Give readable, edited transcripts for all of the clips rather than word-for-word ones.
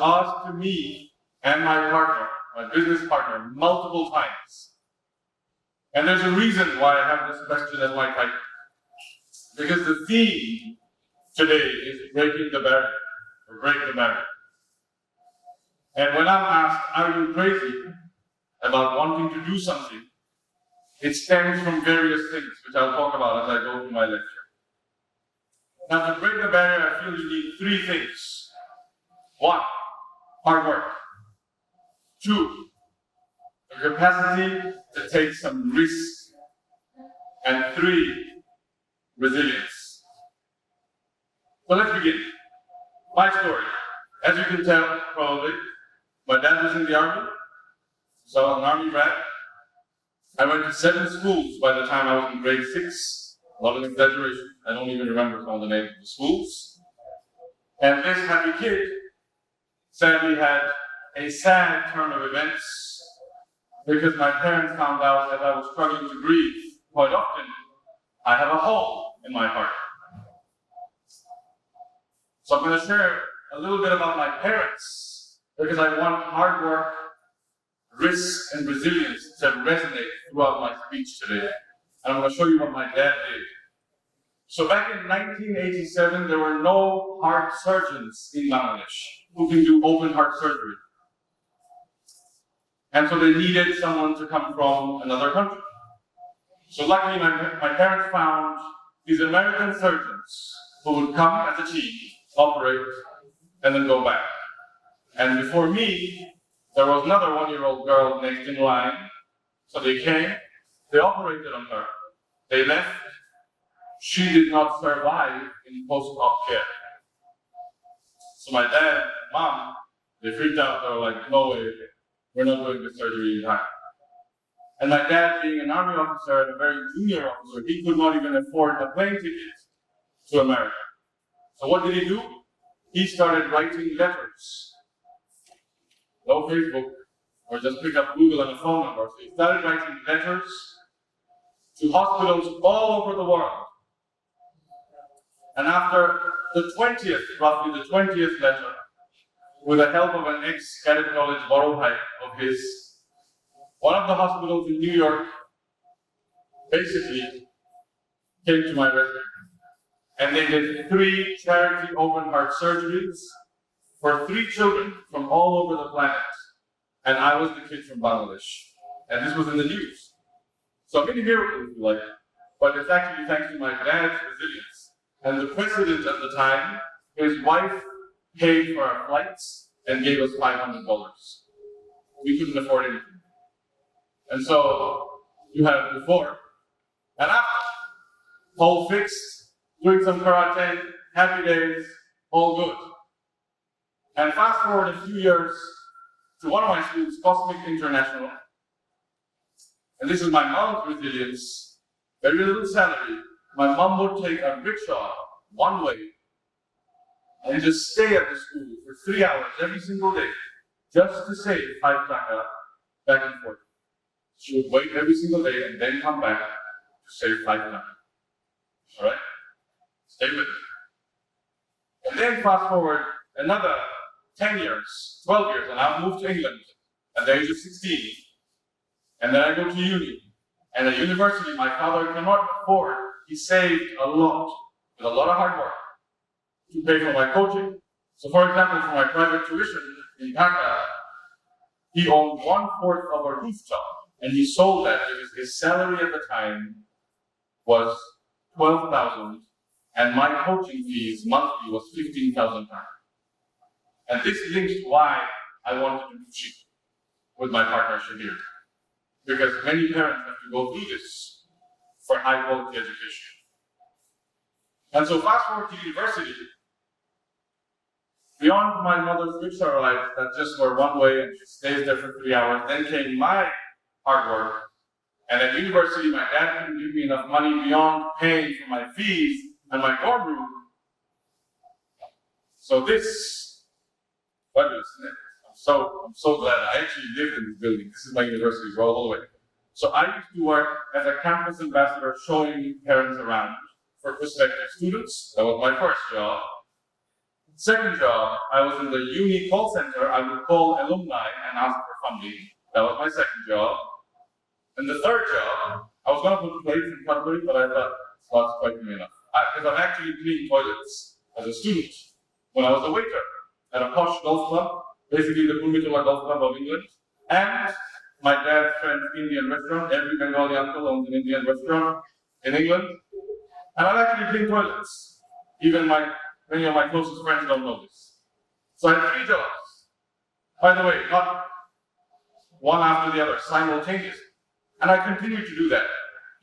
asked to me and my partner, my business partner, multiple times. And there's a reason why I have this question as my title. Because the theme today is breaking the barrier, or break the barrier. And when I'm asked, are you crazy about wanting to do something, it stems from various things, which I'll talk about as I go through my lecture. Now, to break the barrier, I feel you need three things. One, hard work. Two, the capacity to take some risk. And three, resilience. So let's begin. My story. As you can tell, probably, my dad was in the army, so I was an army brat. I went to 7 schools by the time I was in grade 6. A lot of exaggeration. I don't even remember some of the names of the schools. And this happy kid sadly had a sad turn of events because my parents found out that I was struggling to breathe quite often. I have a hole in my heart. So I'm going to share a little bit about my parents because I want hard work, risk, and resilience to resonate throughout my speech today. And I'm going to show you what my dad did. So back in 1987, there were no heart surgeons in Bangladesh who can do open heart surgery. And so they needed someone to come from another country. So luckily, my parents found these American surgeons who would come as a team, operate, and then go back. And before me, there was another 1-year-old girl next in line. So they came, they operated on her. They left. She did not survive in post-op care. So my dad and mom, they freaked out. They were like, no way, we're not doing the surgery in time. And my dad, being an army officer and a very junior officer, he could not even afford a plane ticket to America. So what did he do? He started writing letters. No Facebook, or just pick up Google and a phone number. So he started writing letters to hospitals all over the world. And after the 20th, roughly the 20th letter, with the help of an ex-cadet college borrow bhai of his, one of the hospitals in New York basically came to my rescue. And they did 3 charity open heart surgeries for 3 children from all over the planet. And I was the kid from Bangladesh. And this was in the news. So I made a miracle, if you like, but it's actually thanks to my dad's resilience. And the president at the time, his wife paid for our flights and gave us $500. We couldn't afford anything. And so you have before and after. Whole fixed, doing some karate, happy days, all good. And fast forward a few years to one of my schools, Cosmic International. And this is my mom's resilience. Very little salary. My mom would take a rickshaw one way and just stay at the school for 3 hours every single day just to save 5 taka back and forth. She would wait every single day and then come back to save 5 taka. Alright? Stay with me. And then fast forward another 10 years, 12 years, and I've moved to England at the age of 16. And then I go to uni. And at university, my father cannot afford. He saved a lot, with a lot of hard work, to pay for my coaching. So for example, for my private tuition in Dhaka, he owned 1/4 of a rooftop. And he sold that because his salary at the time was 12,000, and my coaching fees monthly was 15,000 pounds. And this links to why I wanted to do cheap with my partner Shahir. Because many parents have to go through this for high quality education. And so fast forward to university, beyond my mother's rickshaw life that just were one way and she stays there for 3 hours, then came my hard work. And at university, my dad couldn't give me enough money beyond paying for my fees and my dorm room. So this, fabulous, isn't it? I'm so glad I actually lived in this building. This is my university, we're all the way. So I used to work as a campus ambassador showing parents around for prospective students. That was my first job. Second job, I was in the uni call center. I would call alumni and ask for funding. That was my second job. And the third job, I was going to put plates and cutlery, but I thought it's not quite me enough. Because I've actually cleaned toilets as a student when I was a waiter at a posh golf club, basically the Purmitula Golf Club of England. And my dad's friend's Indian restaurant. Every Bengali uncle owns an Indian restaurant in England. And I've actually cleaned toilets. Even many of my closest friends don't know this. So I had 3 jobs. By the way, not one after the other, simultaneously. And I continued to do that.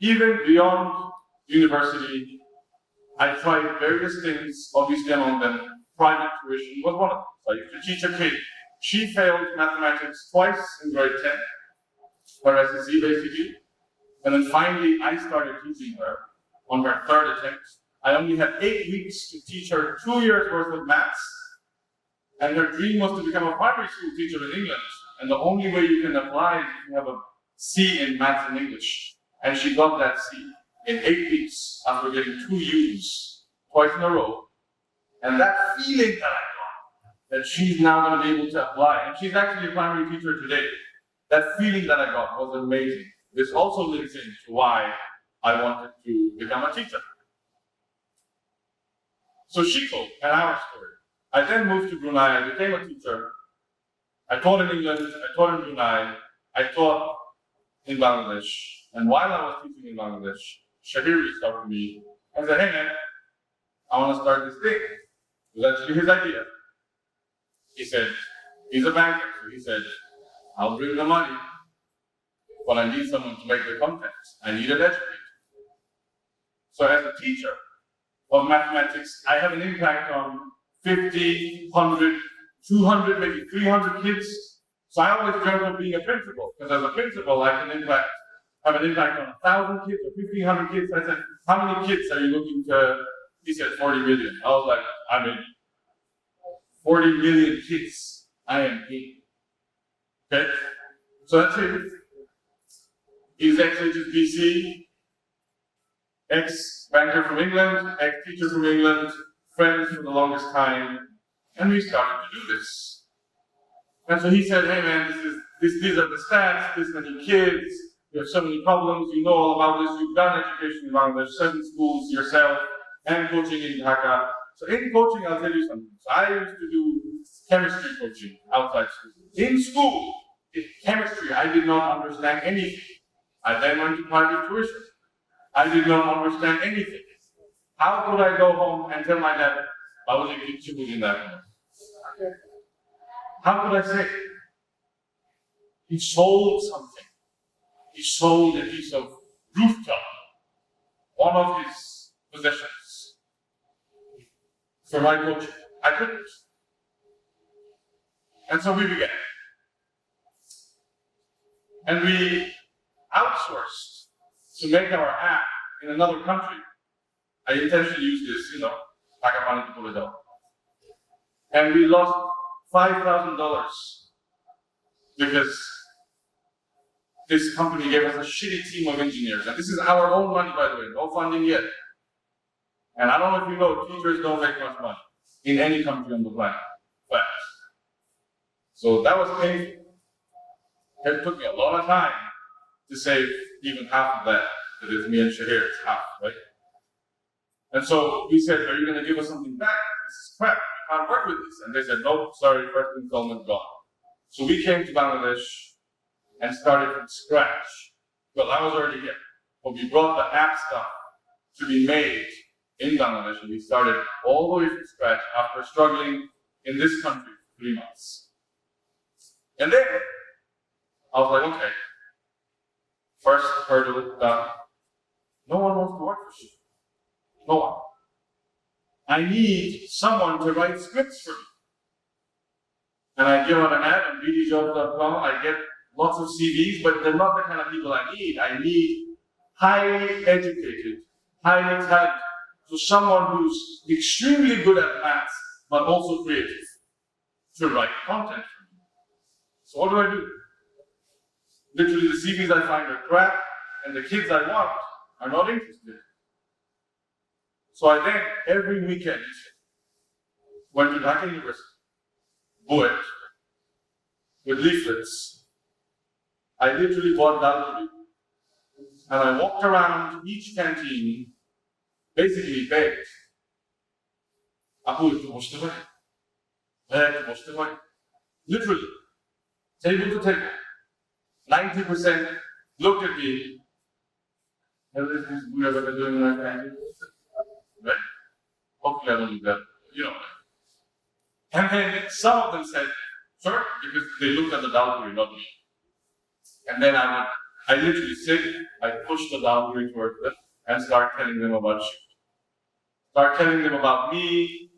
Even beyond university, I tried various things, obviously among them, private tuition was one of them. So I used to teach a kid. She failed mathematics twice in grade 10, her SSC basically. And then finally, I started teaching her on her 3rd attempt. I only had 8 weeks to teach her 2 years worth of maths. And her dream was to become a primary school teacher in England. And the only way you can apply is if you have a C in maths and English. And she got that C in 8 weeks after getting 2 U's twice in a row. And that feeling that I got, that she's now going to be able to apply, and she's actually a primary teacher today, that feeling that I got was amazing. This also links into why I wanted to become a teacher. So she told an hour story. I then moved to Brunei, I became a teacher. I taught in England, I taught in Brunei, I taught in Bangladesh. And while I was teaching in Bangladesh, Shahir reached out to me and said, hey man, I want to start this thing. It was actually his idea. He said, he's a banker, so he said, I'll bring the money, but I need someone to make the content. I need an educator. So as a teacher of mathematics, I have an impact on 50, 100, 200, maybe 300 kids. So I always dreamt of being a principal, because as a principal, I can have an impact on 1,000 kids or 1,500 kids. I said, how many kids are you looking to? He said 40 million. I was like, I mean, 40 million kids. I am king. Okay? So that's him. He's ex-HSBC, ex-banker from England, ex-teacher from England, friends for the longest time, and we started to do this. And so he said, hey man, these are the stats, this many kids, you have so many problems, you know all about this, you've done education in Bangladesh, 7 schools yourself, and coaching in Dhaka. So in coaching, I'll tell you something. So I used to do chemistry coaching outside school. In school, in chemistry, I did not understand anything. I then went to private tuition. I did not understand anything. How could I go home and tell my dad, I was a teacher in that moment? How could I say? He sold something. He sold a piece of rooftop, one of his possessions, for my coaching. I couldn't. And so we began. And we outsourced to make our app in another country. I intentionally used this, Taka to pull it out. And we lost $5,000 because this company gave us a shitty team of engineers. And this is our own money, by the way, no funding yet. And I don't know if you know, teachers don't make much money in any country on the planet. But so that was painful. It took me a lot of time to save even half of that. Because it's me and Shahir, it's half, right? And so we said, are you going to give us something back? This is crap. We can't work with this. And they said, nope, sorry, first installment gone. So we came to Bangladesh and started from scratch. Well, I was already here. But we brought the app stuff to be made in Bangladesh. And we started all the way from scratch after struggling in this country for 3 months. And then I was like, okay, first hurdle done. No one wants to work for you. No one. I need someone to write scripts for me. And I give out an ad on bdjobs.com. I get lots of CVs, but they're not the kind of people I need. I need highly educated, highly talented, so someone who's extremely good at maths, but also creative, to write content for me. So what do? Literally, the CVs I find are crap, and the kids I want are not interested. So I then, every weekend, went to Dhaka University, QUET, with leaflets. I literally bought dalpuri, and I walked around each canteen, basically begged, Apu, ekটু বসতে পারি? ভাইয়া একটু বসতে পারি? Literally, table to table. 90% looked at me. Everything's weird what they're doing right now. Right? Hopefully I don't do that. You know. And then some of them said, sure, because they looked at the dalpuri, not me. And then I literally sit, I push the dalpuri towards them and start telling them about shit. Start telling them about me,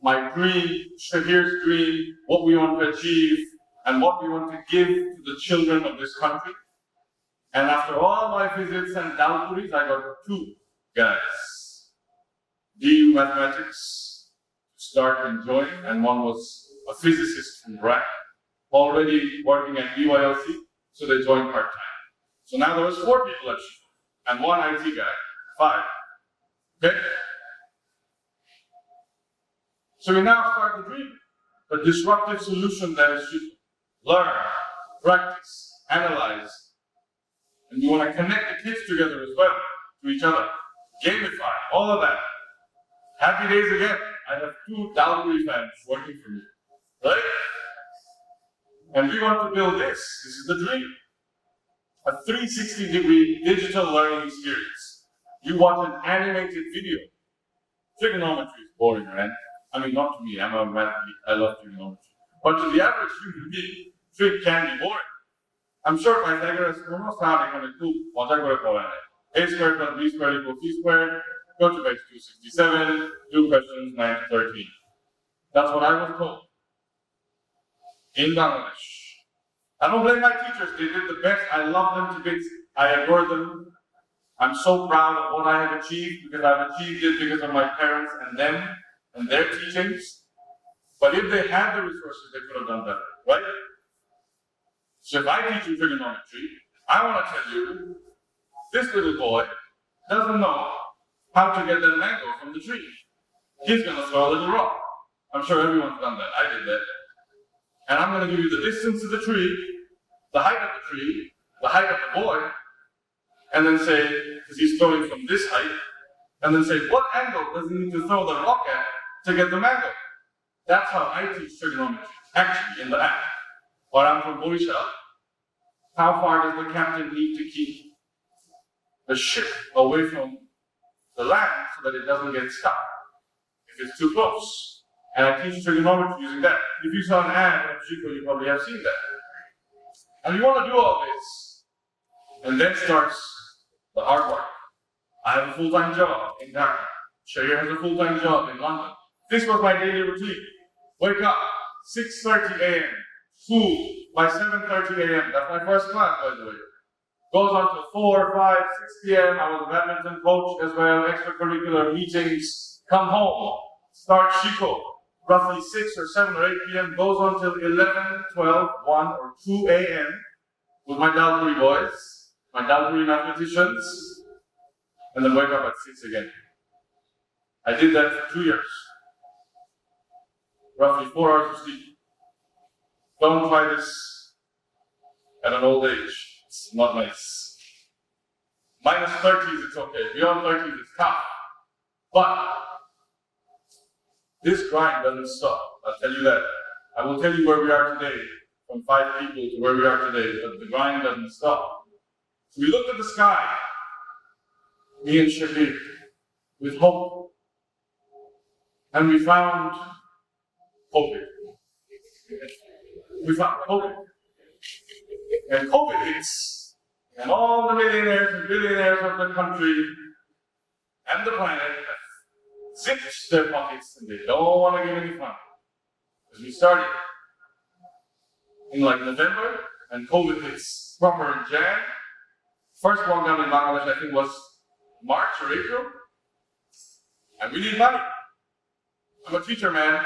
my dream, Shahir's dream, what we want to achieve, and what we want to give to the children of this country. And after all my visits and dalpuris, I got 2 guys. DU Mathematics to start enjoying, and one was a physicist from BRAC, already working at BYLC, so they joined part-time. So now there was 4 people at Shifa, and 1 IT guy, 5. Okay? So we now start the dream, the disruptive solution that is Shifa. Learn, practice, analyze, and you want to connect the kids together as well, to each other, gamify, all of that. Happy days again. I have 2 dalpuri fans working for me, right? And we want to build this. This is the dream. A 360-degree digital learning experience. You watch an animated video. Trigonometry is boring, right? I mean, not to me. I'm a math geek. I love trigonometry. But to the average human being, trig can be boring. I'm sure Pythagoras almost found it kind of cool. A squared plus b squared equals c squared. Go to page 267. Do questions 9 to 13. That's what I was told. In Bangladesh. I don't blame my teachers. They did the best. I love them to bits. I adore them. I'm so proud of what I have achieved because I've achieved it because of my parents and them and their teachings. But if they had the resources, they could have done better, right? So if I teach you trigonometry, I want to tell you, this little boy doesn't know how to get that mango from the tree. He's going to throw a little rock. I'm sure everyone's done that. I did that. And I'm going to give you the distance to the tree, the height of the tree, the height of the boy, and then say, because he's throwing from this height, and then say, what angle does he need to throw the rock at to get the mango? That's how I teach trigonometry, actually, in the app. Or I'm from Borisha. How far does the captain need to keep the ship away from the land so that it doesn't get stuck if it's too close? And I teach trigonometry using that. If you saw an ad of Chico, you probably have seen that. And you want to do all this. And then starts the hard work. I have a full-time job in Dhaka. Shahir has a full-time job in London. This was my daily routine. Wake up, 6:30 a.m. School by 7:30 a.m. That's my first class, by the way. Goes on to 4, 5, 6 p.m. I was a badminton coach as well, extracurricular meetings. Come home, start Shiko. Roughly 6 or 7 or 8 p.m. goes on till 11, 12, 1 or 2 a.m. with my dalpuri boys, my dalpuri mathematicians, and then wake up at 6 again. I did that for 2 years. Roughly 4 hours of sleep. Don't try this at an old age. It's not nice. Minus 30s, it's okay. Beyond 30s, it's tough. But this grind doesn't stop. I'll tell you that. I will tell you where we are today, from 5 people to where we are today, but the grind doesn't stop. So we looked at the sky, me and Shahir, with hope. And we found COVID. We found COVID. And COVID hits, and all the millionaires and billionaires of the country and the planet have zipped their pockets and they don't want to give any funding. Because we started in like November, and COVID hits proper in Jan. First lockdown in Bangladesh, I think, was March or April. And we need money. I'm a teacher, man.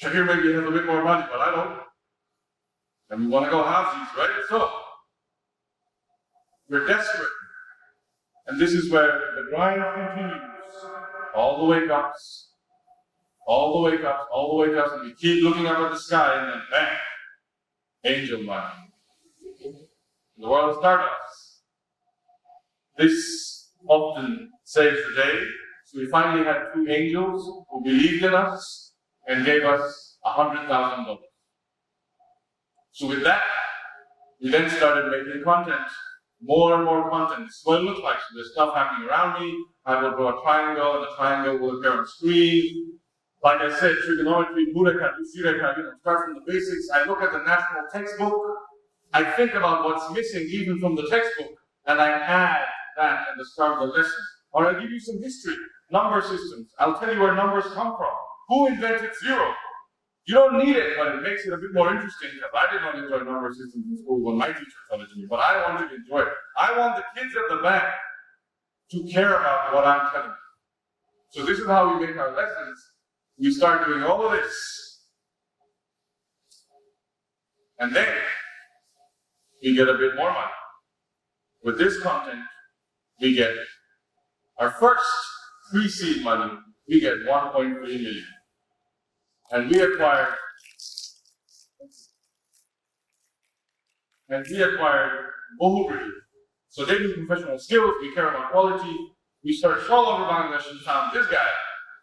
Shahir maybe has a bit more money, but I don't. And we want to go halvesies, right? So, we're desperate. And this is where the grind continues. All the wake ups, All the wake ups, and we keep looking up at the sky, and then bang, angel money. The world of startups. This often saves the day. So we finally had 2 angels who believed in us and gave us $100,000. So with that, we then started making content, more and more content. This is what it looks like. So there's stuff happening around me. I will draw a triangle, and the triangle will appear on screen. Like I said, trigonometry, Bureka, Usireka, start from the basics. I look at the national textbook. I think about what's missing even from the textbook, and I add that at the start of the lesson. Or I give you some history, number systems. I'll tell you where numbers come from. Who invented 0? You don't need it, but it makes it a bit more interesting, because I did not enjoy number systems in school when my teacher taught it to me, but I wanted to enjoy it. I want the kids at the back to care about what I'm telling them. So this is how we make our lessons. We start doing all of this. And then we get a bit more money. With this content, we get our first pre-seed money. We get 1.3 million. And we acquired Bohubri. So they do professional skills, we care about quality. We searched all over Bangladesh and found this guy,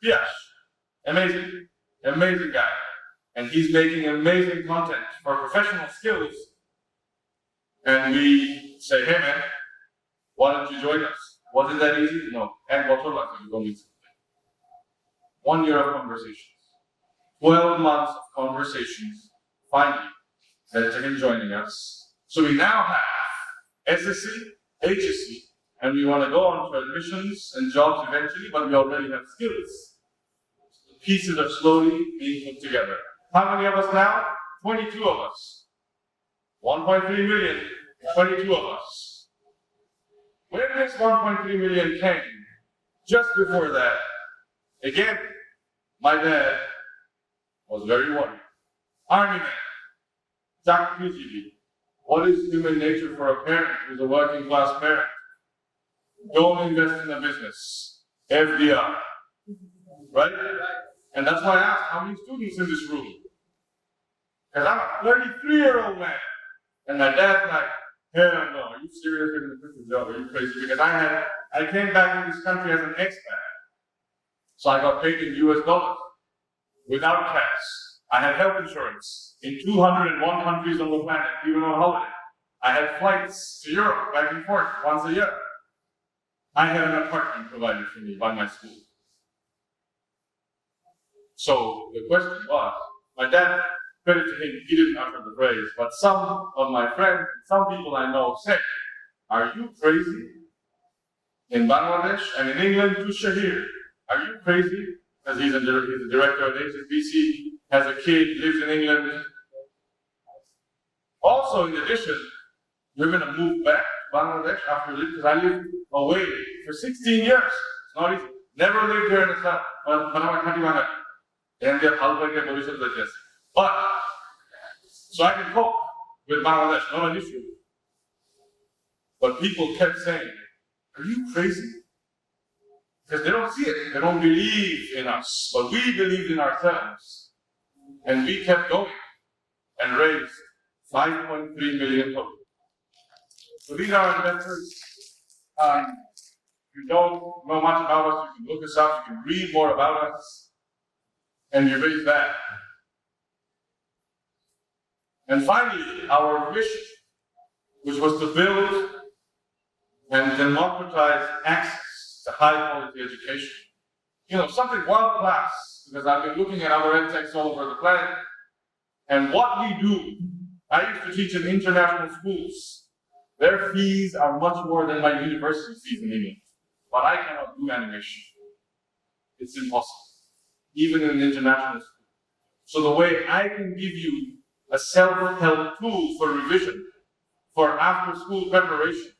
Piyash. Amazing guy. And he's making amazing content for professional skills. And we say, hey man, why don't you join us? Was it that easy? No. And what like you don't need something. 1 year of conversations. 12 months of conversations, finally, led to him joining us. So we now have SSC, HSC, and we want to go on to admissions and jobs eventually, but we already have skills. The pieces are slowly being put together. How many of us now? 22 of us. 1.3 million, 22 of us. When this 1.3 million came, just before that, again, my dad was very worried. Army man, what is human nature for a parent who's a working class parent? Don't invest in a business. FDR. Right? And that's why I asked, how many students in this room? Because I'm a 33-year-old man. And my dad's like, hell no, are you serious? You're going to quit the job? Are you crazy? Because I came back in this country as an expat. So I got paid in US dollars. Without cash. I had health insurance in 201 countries on the planet, even on holiday. I had flights to Europe back and forth once a year. I had an apartment provided for me by my school. So the question was, my dad, credit to him, he didn't utter the phrase, but some of my friends, some people I know said, are you crazy? In Bangladesh and in England to Shahir, are you crazy? Because he's a director at HSBC, has a kid, lives in England. Also, in addition, we're going to move back to Bangladesh after living, because I lived away for 16 years. It's not easy. Never lived here in Islam. But, so I can cope with Bangladesh, not an issue. But people kept saying, are you crazy? Because they don't see it, they don't believe in us, but we believed in ourselves. And we kept going and raised 5.3 million total. So these are our investors. If you don't know much about us, you can look us up, you can read more about us, and we raised that. And finally, our mission, which was to build and democratize access to high-quality education. Something world-class, because I've been looking at other edtechs all over the planet, and what we do, I used to teach in international schools. Their fees are much more than my university fees in England, but I cannot do animation. It's impossible, even in an international school. So the way I can give you a self-help tool for revision, for after-school preparation,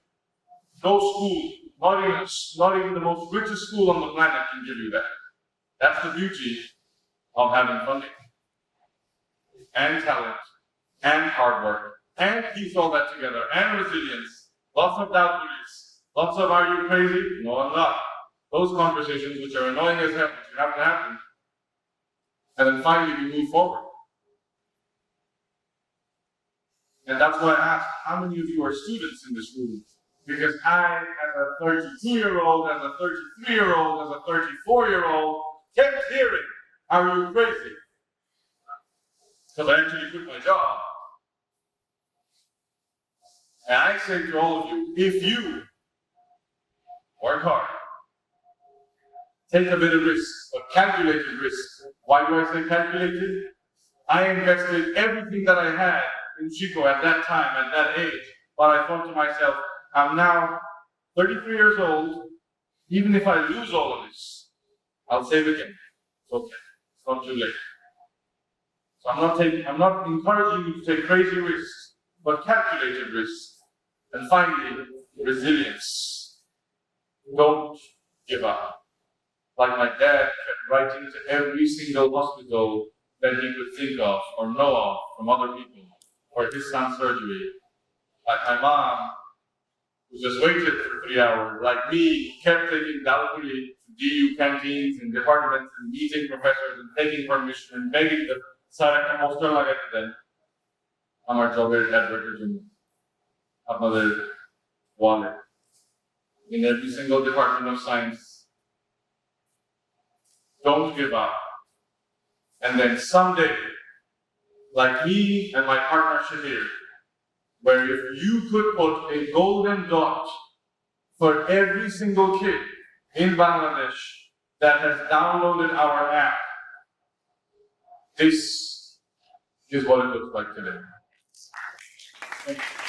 no school, not even the most richest school on the planet can give you that. That's the beauty of having funding, and talent, and hard work, and piece all that together, and resilience, lots of doubt beliefs, lots of are you crazy? No, I'm not. Those conversations which are annoying as hell, which you have to happen, And then finally we move forward. And that's why I asked, how many of you are students in this room? Because I, as a 32-year-old, as a 33-year-old, as a 34-year-old, kept hearing, are you crazy? Because I actually quit my job. And I say to all of you, if you work hard, take a bit of risk, a calculated risk. Why do I say calculated? I invested everything that I had in Chico at that time, at that age. But I thought to myself, I'm now 33 years old. Even if I lose all of this, I'll save again. It's okay. It's not too late. So I'm not encouraging you to take crazy risks, but calculated risks. And finally, resilience. Don't give up. Like my dad kept writing to every single hospital that he could think of or know of from other people for his son's surgery. Like my mom, who just waited for 3 hours, like me, kept taking Dalapuri to DU canteens and departments and meeting professors and taking permission and begging them, Sarah, most of them, our job is advertising, another wallet. In every single department of science, don't give up. And then someday, like me and my partner Shahir, where if you could put a golden dot for every single kid in Bangladesh that has downloaded our app, this is what it looks like today. Thank you.